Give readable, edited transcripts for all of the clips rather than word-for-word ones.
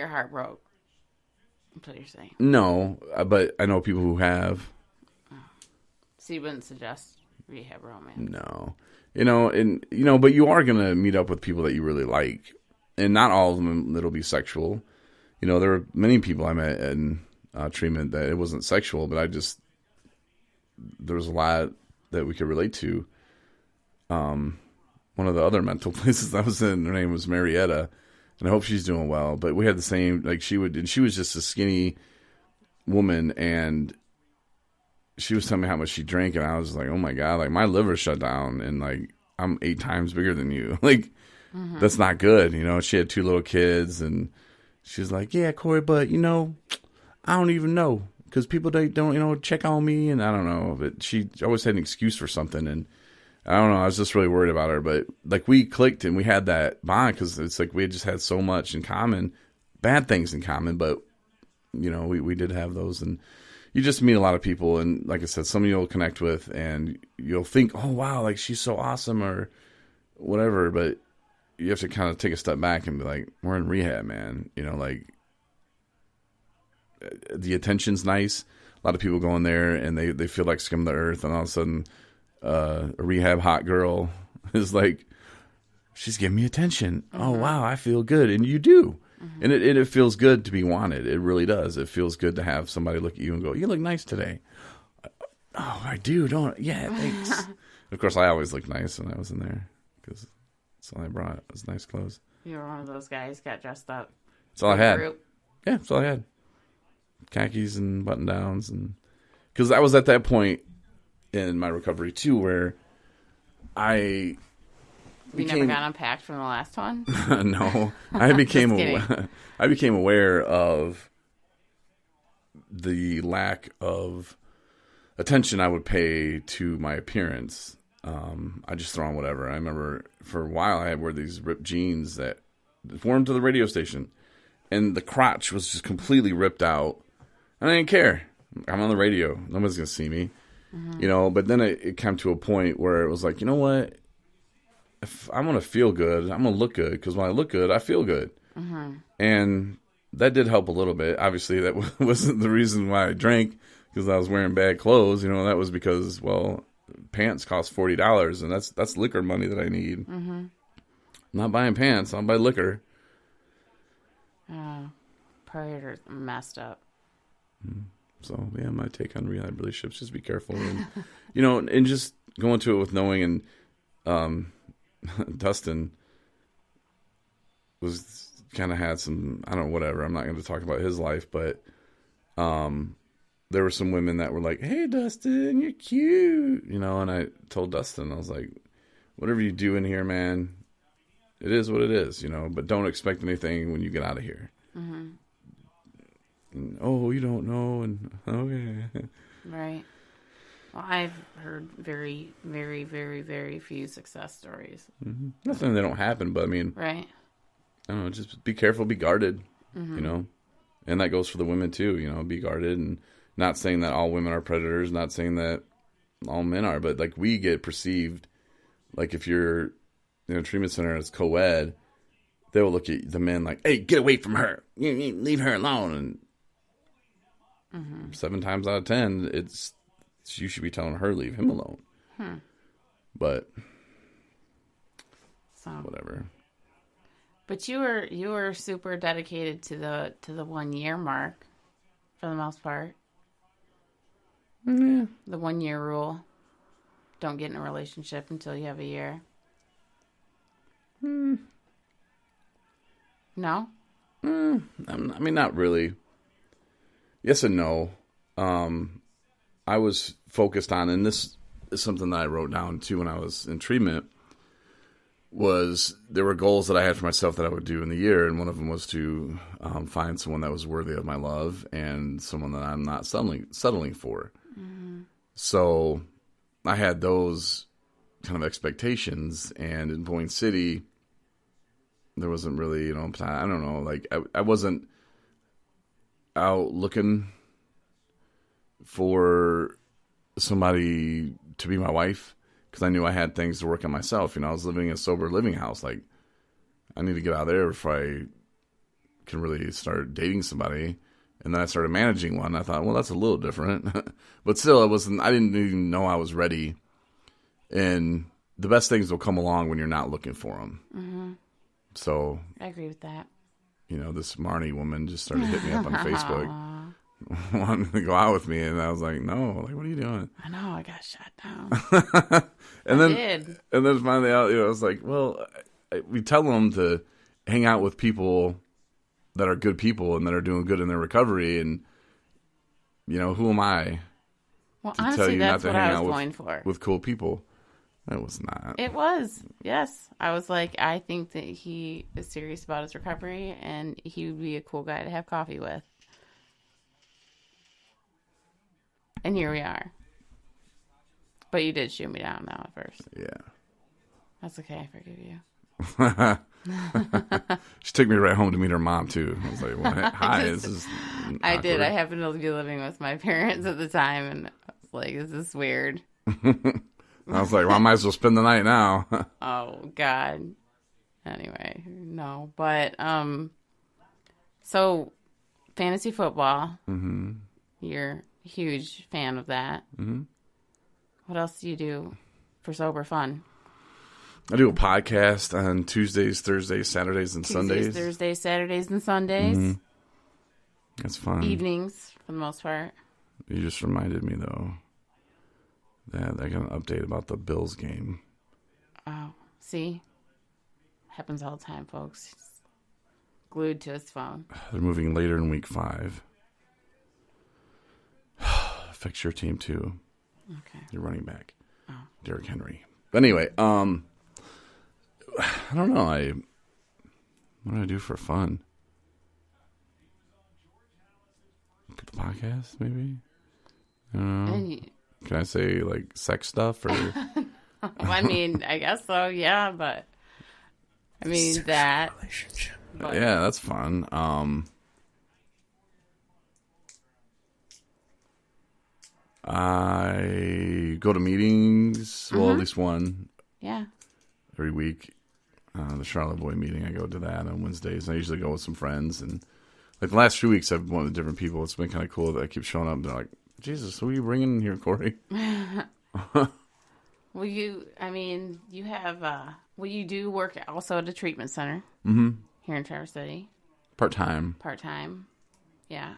your heart broke. That's what you're saying. No, but I know people who have. So you wouldn't suggest rehab romance? No. But you are going to meet up with people that you really like. And not all of them that'll be sexual. There were many people I met in treatment that it wasn't sexual, but there was a lot that we could relate to. One of the other mental places I was in, her name was Marietta, and I hope she's doing well. But we had the same, she was just a skinny woman, and she was telling me how much she drank, and I was like, oh my God, like my liver shut down, and like I'm 8 times bigger than you. Like, that's not good. She had 2 little kids, and she was like, yeah, Corey, but I don't even know, because people don't check on me, and I don't know, but she always had an excuse for something, and I don't know, I was just really worried about her, but like we clicked and we had that bond, because it's like we had just had so much in common, bad things in common, but we did have those, and you just meet a lot of people, and like I said, some of you'll connect with, and you'll think, oh wow, like she's so awesome or whatever, but you have to kind of take a step back and be like, we're in rehab, man. Like the attention's nice. A lot of people go in there and they feel like scum of the earth, and all of a sudden a rehab hot girl is like, she's giving me attention. Oh wow, I feel good. And you do. And it feels good to be wanted. It really does. It feels good to have somebody look at you and go, you look nice today. Oh, I do, don't I? Yeah, thanks. Of course, I always look nice when I was in there, because that's all I brought was nice clothes. You were one of those guys got dressed up. That's all I had. Group. Yeah, that's all I had. Khakis and button downs, and because I was at that point in my recovery too, where I never got unpacked from the last one. No, I became aware of the lack of attention I would pay to my appearance. I just throw on whatever. I remember for a while I had wear these ripped jeans that wore them to the radio station, and the crotch was just completely ripped out, and I didn't care. I'm on the radio. Nobody's going to see me. But then it came to a point where it was like, you know what? If I'm going to feel good, I'm going to look good, because when I look good, I feel good. And that did help a little bit. Obviously, that wasn't the reason why I drank, because I was wearing bad clothes. That was because, well, pants cost $40, and that's liquor money that I need. I'm not buying pants. I'll buy liquor. Predators messed up. So, yeah, my take on rehab relationships, just be careful. And, and just go into it with knowing. And Dustin was kind of had some, I don't know, whatever. I'm not going to talk about his life, but there were some women that were like, hey, Dustin, you're cute. And I told Dustin, I was like, whatever you do in here, man, it is what it is, but don't expect anything when you get out of here. And, oh, you don't know, and okay. Right. Well, I've heard very, very, very, very few success stories. Not saying they don't happen, but I mean, right. I don't know, just be careful, be guarded, and that goes for the women too, be guarded, and not saying that all women are predators, not saying that all men are, but like we get perceived, like if you're in a treatment center that's co-ed, they will look at the men like, hey, get away from her, leave her alone, and 7 times out of 10, it's you should be telling her leave him alone. But whatever. But you were super dedicated to the 1 year mark, for the most part. Yeah. The 1 year rule. Don't get in a relationship until you have a year. No? I mean, not really. Yes and no. I was focused on, and this is something that I wrote down too when I was in treatment, was there were goals that I had for myself that I would do in the year, and one of them was to find someone that was worthy of my love and someone that I'm not settling for. So I had those kind of expectations, and in Boyne City, there wasn't really, I don't know, like I wasn't out looking for somebody to be my wife, because I knew I had things to work on myself. I was living in a sober living house. Like, I need to get out of there before I can really start dating somebody. And then I started managing one. I thought, well, that's a little different. But still, I didn't even know I was ready. And the best things will come along when you're not looking for them. Mm-hmm. So I agree with that. This Marney woman just started hitting me up on Facebook, wanting to go out with me. And I was like, no, like, what are you doing? I know, I got shut down. And then finally out, I was like, well, we tell them to hang out with people that are good people and that are doing good in their recovery. And, who am I Well, to honestly, tell you not that's to what hang I was out going for. with cool people? That was not. It was, yes. I was like, I think that he is serious about his recovery and he would be a cool guy to have coffee with. And here we are. But you did shoot me down now at first. Yeah. That's okay. I forgive you. She took me right home to meet her mom, too. I was like, what? Hi, this is awkward. I did. I happened to be living with my parents at the time, and I was like, is this weird? I was like, well, I might as well spend the night now. Oh, God. Anyway, no. But, so, fantasy football. Mm-hmm. You're a huge fan of that. Mm-hmm. What else do you do for sober fun? I do a podcast on Tuesdays, Thursdays, Saturdays, and Sundays. Thursdays, Saturdays, and Sundays. Mm-hmm. That's fun. Evenings, for the most part. You just reminded me, though, that I got an update about the Bills game. Oh, see? Happens all the time, folks. He's glued to his phone. They're moving later in week 5. Affects your team, too. Okay. Your running back. Oh. Derrick Henry. But anyway, I don't know. What do I do for fun? Put the podcast, maybe? I don't know. Can I say, like, sex stuff? Or I mean, I guess so, yeah, but... I mean, sexual that... relationship. But... Yeah, that's fun. I go to meetings, well, at least one. Yeah. Every week. The Charlotte Boy meeting, I go to that on Wednesdays. I usually go with some friends. And like the last few weeks, I've went with different people. It's been kind of cool that I keep showing up. And they're like, Jesus, who are you bringing in here, Corey? Well, you have, you do work also at a treatment center here in Traverse City. Part-time. Yeah.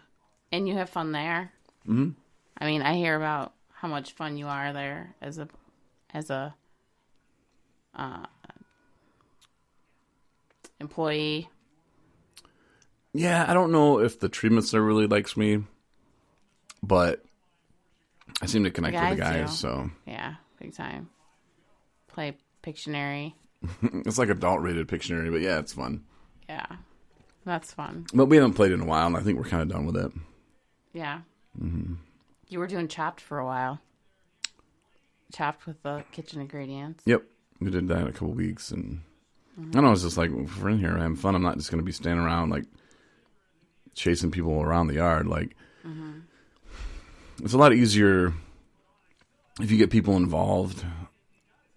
And you have fun there. Mm-hmm. I mean, I hear about how much fun you are there as a employee. Yeah, I don't know if the treatment center really likes me, but I seem to connect with the guys. Do. So yeah, big time. Play Pictionary. It's like adult-rated Pictionary, but yeah, it's fun. Yeah, that's fun. But we haven't played in a while, and I think we're kind of done with it. Yeah. Mm-hmm. You were doing Chopped for a while. Chopped with the kitchen ingredients. Yep. We did that in a couple weeks. And I don't know, it's just like, if we're in here having fun, I'm not just going to be standing around, like, chasing people around the yard. Like, it's a lot easier if you get people involved.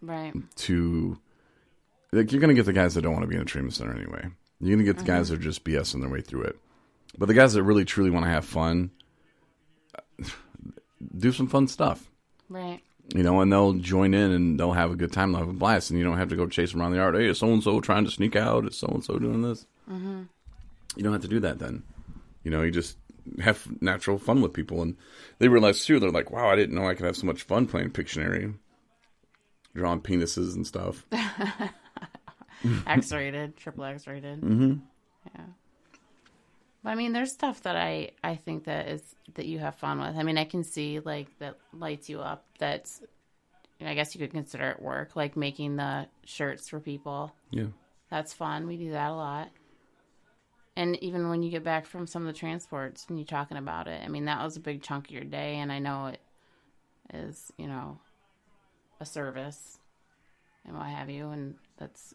Right. Like, you're going to get the guys that don't want to be in a treatment center anyway. You're going to get the guys that are just BSing their way through it. But the guys that really, truly want to have fun, do some fun stuff. Right. And they'll join in and they'll have a good time. They'll have a blast. And you don't have to go chase them around the yard. Hey, is so-and-so trying to sneak out? Is so-and-so doing this? Mm-hmm. You don't have to do that then. You just have natural fun with people. And they realize, too, they're like, wow, I didn't know I could have so much fun playing Pictionary. Drawing penises and stuff. X-rated, triple X-rated. Mm-hmm. Yeah. But I mean, there's stuff that I think that you have fun with. I mean, I can see like that lights you up. That's, I guess you could consider it work, like making the shirts for people. Yeah, that's fun. We do that a lot. And even when you get back from some of the transports and you're talking about it, I mean, that was a big chunk of your day, and I know it is, a service and what have you, and that's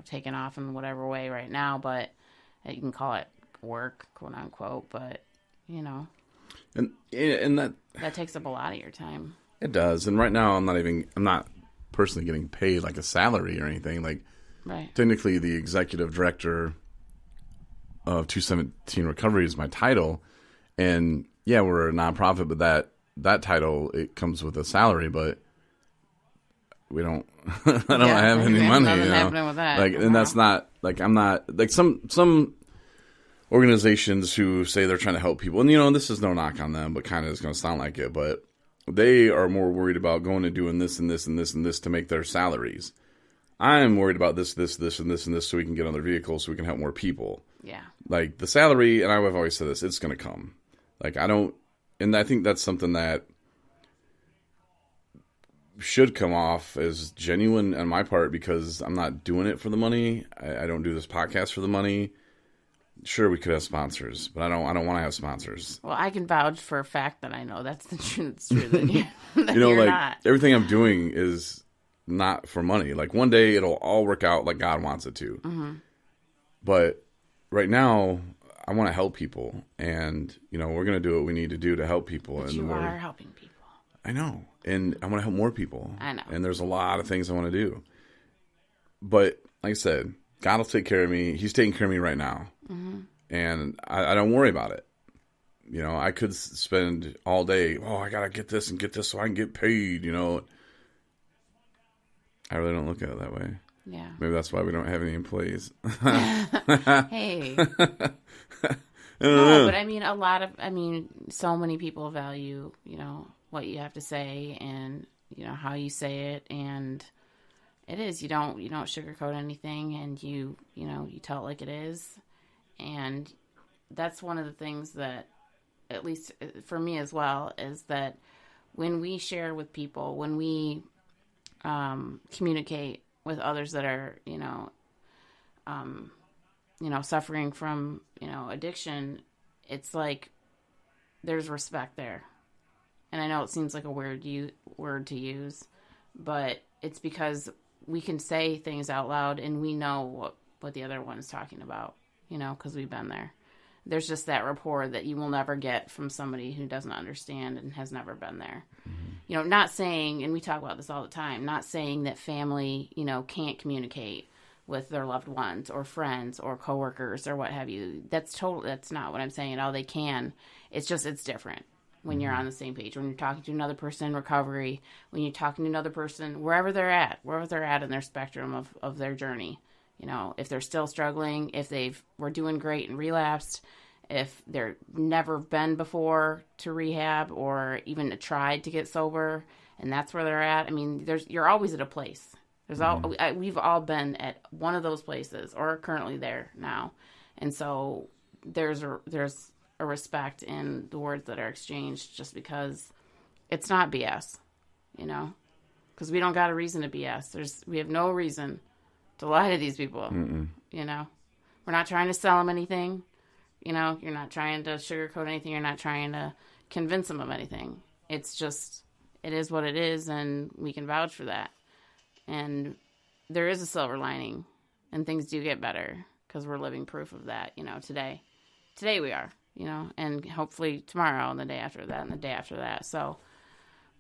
taken off in whatever way right now, but you can call it work, quote unquote, but and that takes up a lot of your time. It does. And right now I'm not personally getting paid like a salary or anything. Like, right. Technically the executive director of 217 Recovery is my title. And yeah, we're a nonprofit, but that title, it comes with a salary, but we don't, I don't have any money, nothing happening with that. Like, and that's not, like, I'm not, like, some organizations who say they're trying to help people, and, you know, this is no knock on them, but kind of is going to sound like it, but they are more worried about going and doing this and this and this and this to make their salaries. I'm worried about this, and this, and this, so we can get on their vehicles, so we can help more people. Yeah. Like, the salary, and I've always said this, it's going to come. Like, and I think that's something that should come off as genuine on my part, because I'm not doing it for the money. I don't do this podcast for the money. Sure, we could have sponsors, but I don't want to have sponsors. Well, I can vouch for a fact that I know that's the truth. It's true that you know, you're like, not. everything I'm doing is not for money. Like, one day it'll all work out like God wants it to. Mm-hmm. But right now, I want to help people, and, you know, we're going to do what we need to do to help people. But and you are helping people. I know, and I want to help more people. I know. And there's a lot of things I want to do. But like I said, God will take care of me. He's taking care of me right now. Mm-hmm. And I don't worry about it. You know, I could spend all day, I got to get this and get this so I can get paid, you know. I really don't look at it that way. Yeah. Maybe that's why we don't have any employees. Hey. No, but I mean, so many people value, you know, what you have to say and, you know, how you say it. And it is, you don't sugarcoat anything, and you tell it like it is. And that's one of the things that, at least for me as well, is that when we share with people, when we communicate with others that are, suffering from, addiction, it's like there's respect there. And I know it seems like a weird word to use, but it's because we can say things out loud and we know what the other one is talking about, because we've been there. There's just that rapport that you will never get from somebody who doesn't understand and has never been there. Mm-hmm. Not saying, and we talk about this all the time, not saying that family, can't communicate with their loved ones or friends or coworkers or what have you. That's not what I'm saying at all. They can. It's just, it's different when you're on the same page. When you're talking to another person in recovery, when you're talking to another person, wherever they're at in their spectrum of their journey. If they're still struggling, if were doing great and relapsed, if they're never been before to rehab or even tried to get sober, and that's where they're at. I mean, you're always at a place. We've all been at one of those places or are currently there now, and so there's a respect in the words that are exchanged, just because it's not BS, because we don't got a reason to BS. We have no reason to lie to these people. Mm-mm. We're not trying to sell them anything. You're not trying to sugarcoat anything. You're not trying to convince them of anything. It's just, it is what it is, and we can vouch for that. And there is a silver lining, and things do get better because we're living proof of that, today. Today we are, and hopefully tomorrow and the day after that and the day after that. So,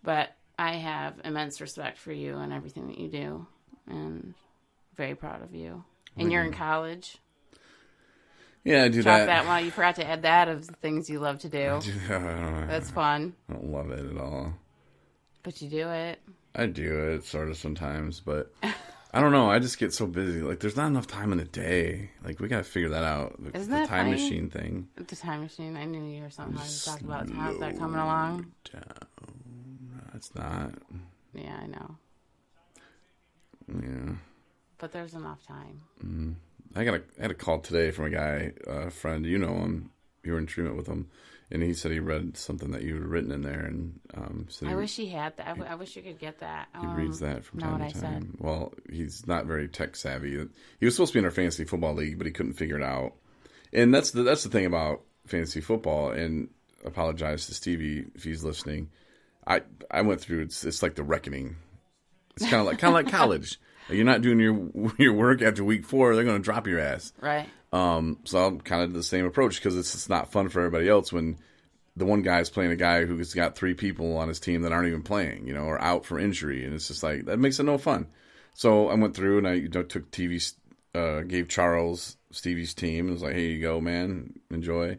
but I have immense respect for you and everything that you do, and very proud of you. And you're in college. Yeah, I do that. Well, you forgot to add that of the things you love to do. That's fun. I don't love it at all. But you do it. I do it sort of sometimes, but I don't know. I just get so busy. Like, there's not enough time in the day. Like, we got to figure that out. Isn't the that time funny? Machine thing. The time machine. I knew you were something. How's that coming along? Down. It's not. Yeah, I know. Yeah. But there's enough time. Mm-hmm. I had a call today from a guy, a friend. You know him. You were in treatment with him. And he said he read something that you had written in there. And I wish he had that. I wish you could get that. He reads that from time to time. Said. Well, he's not very tech savvy. He was supposed to be in our fantasy football league, but he couldn't figure it out. And that's the thing about fantasy football. And apologize to Stevie if he's listening. I went through. It's like the reckoning. It's kind of like college. You're not doing your work after week 4, they're going to drop your ass. Right. So I'm kind of the same approach, because it's not fun for everybody else when the one guy is playing a guy who's got 3 people on his team that aren't even playing, or out for injury. And it's just like, that makes it no fun. So I went through and I took TV gave Charles Stevie's team and was like, "Here you go, man, enjoy."